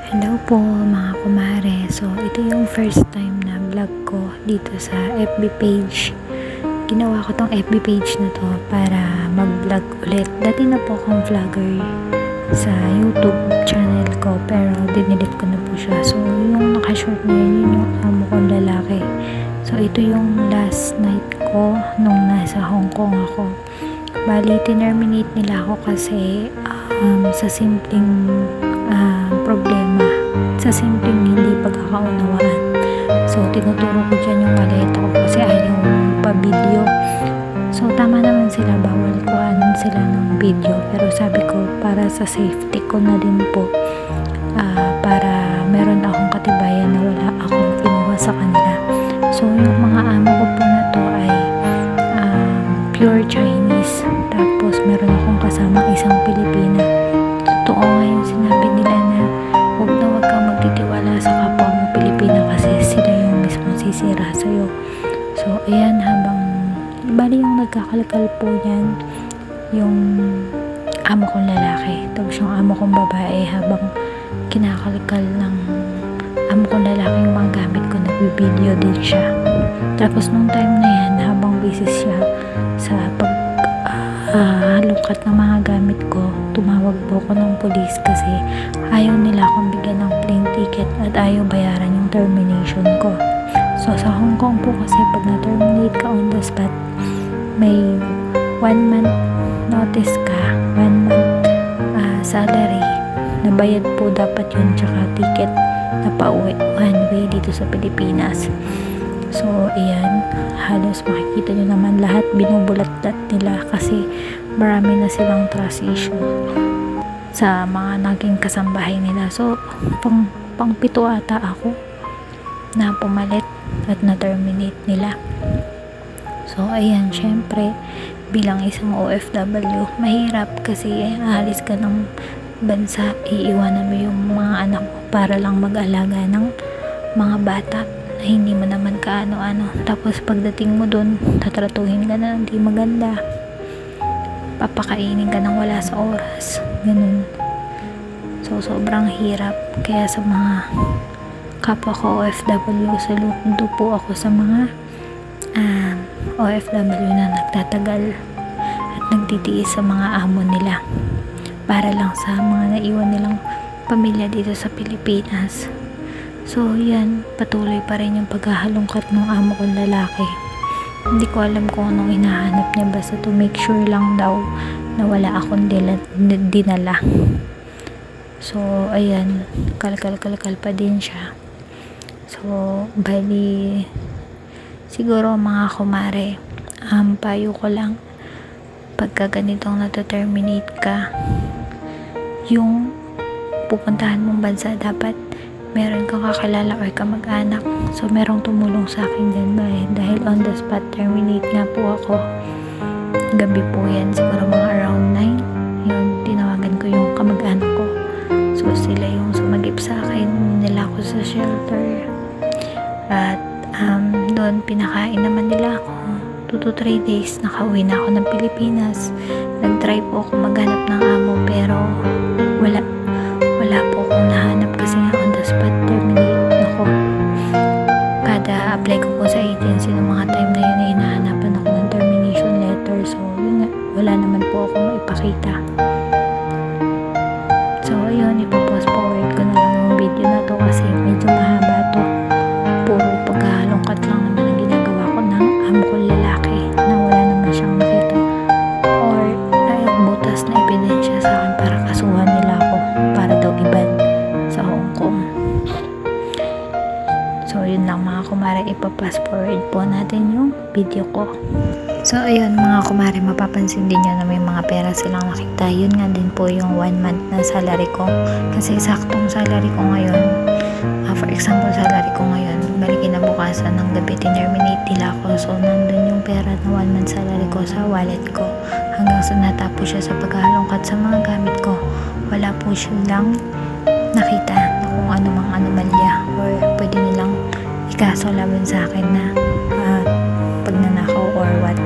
Hello po mga kumare. So, ito yung first time na vlog ko dito sa FB page. Ginawa ko tong FB page na to para mag-vlog ulit. Dati na po akong vlogger sa YouTube channel ko pero dinilit ko na po siya. So, yung nakashort na yun yung amo kong lalaki. So, ito yung last night ko nung nasa Hong Kong ako. Bali, tinerminate nila ako kasi sa simpleng problema, sa simpleng hindi pagkakaunawaan. So, tinuturo ko dyan yung maleta ko kasi ayaw pa-video. So, tama naman sila, bawal kuhanan sila ng video. Pero sabi ko, para sa safety ko na din po, para meron akong katibayan na wala akong kinuha sa kanila. So, yung mga amo ko po na to ay pure Chinese. Tapos, meron akong kasamang isang Pilipina. Totoo nga yung sinabi nila na huwag kang magtitiwala sa kapwa mo Pilipina kasi sila yung mismo sisira sa'yo. So, ayan, habang bali yung nagkakalkal po yan yung amo kong lalaki. Tapos yung amo kong babae habang kinakalkal ng amo kong lalaki yung mga gamit ko, nagbibideo din siya. Tapos nung time na yan, habang busy siya sa halungkat ng mga gamit ko, tumawag po ako ng pulis kasi ayaw nila akong bigyan ng plane ticket at ayaw bayaran yung termination ko. So, sa Hong Kong po kasi pag na-terminate ka on the spot, may 1 month notice ka, 1 month salary, nabayad po dapat yun, tsaka ticket na pauwi one way dito sa Pilipinas. So, ayan, halos makikita nyo naman lahat binubulat-lat nila kasi marami na silang trust issue sa mga naging kasambahay nila. So, pang-pito ata ako na pumalit at na-terminate nila. So, ayan, syempre, bilang isang OFW, mahirap kasi aalis ka ng bansa, iiwanan mo yung mga anak mo para lang mag-alaga ng mga bata na hindi mo naman kaano-ano. Tapos pagdating mo dun, tatratuhin ka na hindi maganda, papakainin ka ng wala sa oras, ganun. So, sobrang hirap. Kaya sa mga kapwa ko OFW, saludo po ako sa mga OFW na nagtatagal at nagtitiis sa mga amo nila para lang sa mga naiwan nilang pamilya dito sa Pilipinas. So, yan, patuloy pa rin yung paghahalongkat ng amo kong lalaki. Hindi ko alam kung anong hinahanap niya, basta to make sure lang daw na wala akong dinala. So, ayan, kalkal pa din siya. So, bali, siguro mga kumare, payo ko lang, pagka ganitong nata-terminate ka, yung pupuntahan mong bansa, dapat meron kang kakilala or kamag-anak. So, merong tumulong sa akin din dahil on the spot terminate nga po ako. Gabi po yan, siguro mga around 9. Yun, tinawagan ko yung kamag-anak ko. So, sila yung sumagip sa akin, nila ako sa shelter. At, doon, pinakain naman nila ako. 2 to 3 days, nakauwi na ako ng Pilipinas. Nag-try po ako maghanap ng amo, pero wala po akong nahanap kasi on the spot terminate ako. Kada apply ko po sa agency ng mga time na yun, hinahanapan ako ng termination letter. So, yun nga, wala naman po akong maipakita. So, ayun, ipapost forward ko na lang yung video na to kasi medyo mahaba to. Puro pagkahalongkat lang naman ang ginagawa ko ng amo kong lalaki na wala naman siyang nakita or butas na ebidensya sa akin para kasuhan nila ako para daw iban sa Hong Kong. So, yun lang mga kumare, ipapass forward po natin yung video ko. So, ayun mga kumare, mapapansin din nyo na may mga pera silang nakita. Yun nga din po yung 1 month na salary ko. Kasi saktong salary ko ngayon, for example, salary ko ngayon, balikin na bukasan ng gabi, tinerminate nila ako. So, nandun yung pera na 1 month salary ko sa wallet ko. Hanggang sa natapos siya sa paghahalongkat sa mga gamit ko, wala po silang nakita na kung anumang anomalya or pwede nilang ikaso laban sa akin na pagnanakaw or what.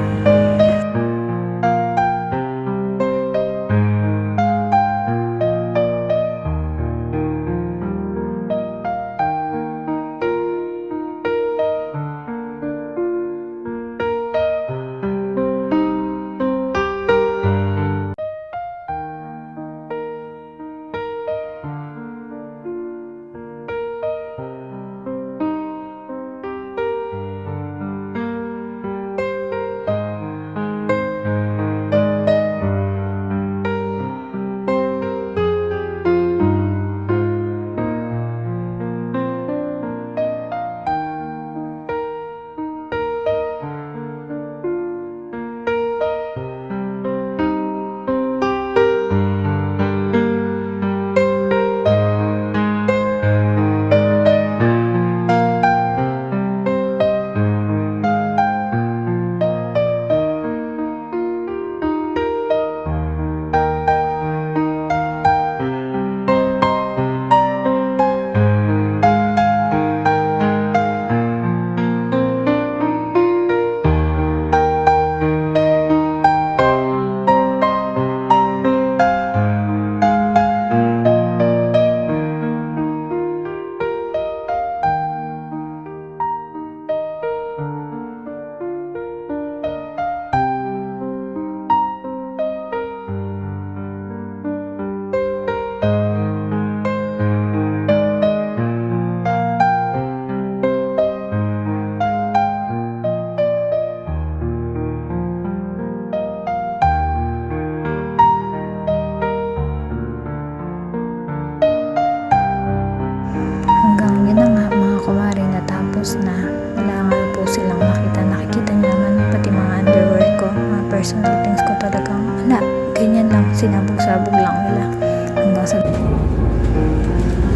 tapos na. Wala nga po silang nakikita nyo naman pati mga underwear ko, mga personal things ko talagang wala, ganyan lang, sinabog-sabog lang nila hanggang sa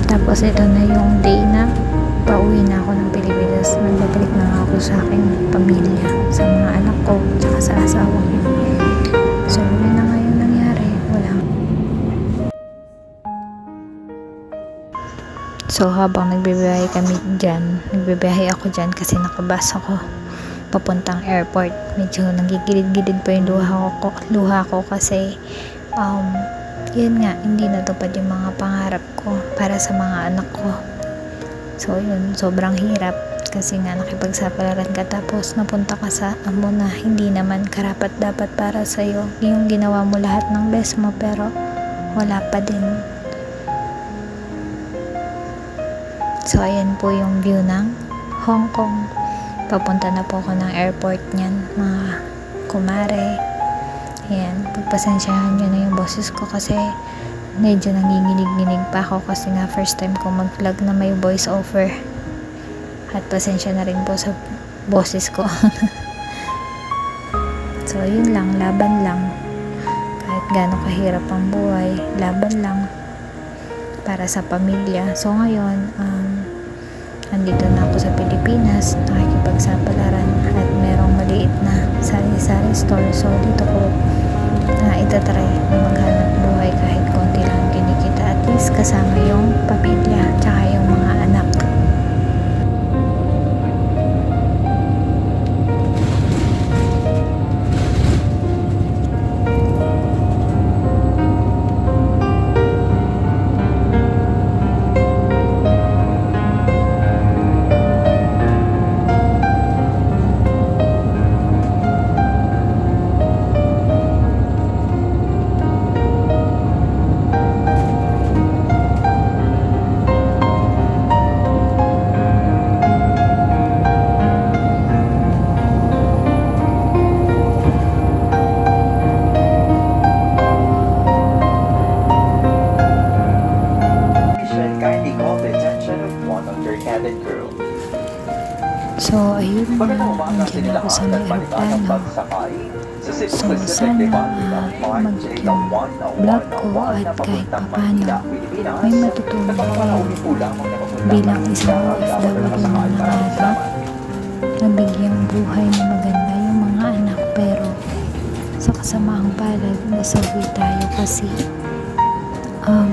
tapos ito na yung day na pauwi na ako ng Pilipinas, nagbabalik na ako sa aking pamilya, sa mga anak ko tsaka sa asawa ko. So yun na nga yung nangyari, wala. So habang nagbibiyahe ako dyan kasi nakabas ako papuntang airport, medyo nagigilid-gilid pa yung luha ko kasi yun nga, hindi natupad yung mga pangarap ko para sa mga anak ko. So yun, sobrang hirap kasi nga nakipagsapalaran ka tapos napunta ka sa amo na hindi naman karapat dapat para sa'yo, yung ginawa mo lahat ng best mo pero wala pa din. So ayan po yung view ng Hong Kong. Papunta na po ako ng airport niyan, mga kumare. Ayan, pagpasensyahan nyo na yung boses ko kasi medyo nanginginig-ginig pa ako kasi nga first time ko mag-vlog na may voice over. At pasensya na rin po sa boses ko. So yun lang, laban lang. Kahit gaano kahirap ang buhay, laban lang para sa pamilya. So ngayon, andito na ako sa Pilipinas, nakikipagsapalaran at merong maliit na sari-sari store. So dito ko itatry na maghanap buhay kahit konti lang kinikita, at least kasama yung pamilya tsaka yung mga anak. So, ayun na, nandiyan ako sa may aeroplano. So, sana yung vlog ko at kahit papano may matutunan kayo bilang isang OFW na nangarap na bigyang buhay na maganda yung mga anak, pero sa kasamaang palad nasawi tayo kasi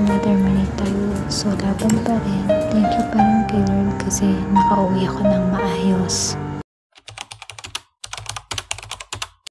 na-terminate tayo. So, laban pa rin. Thank you pa rin kay Lord kasi nakauwi ako ng maayos.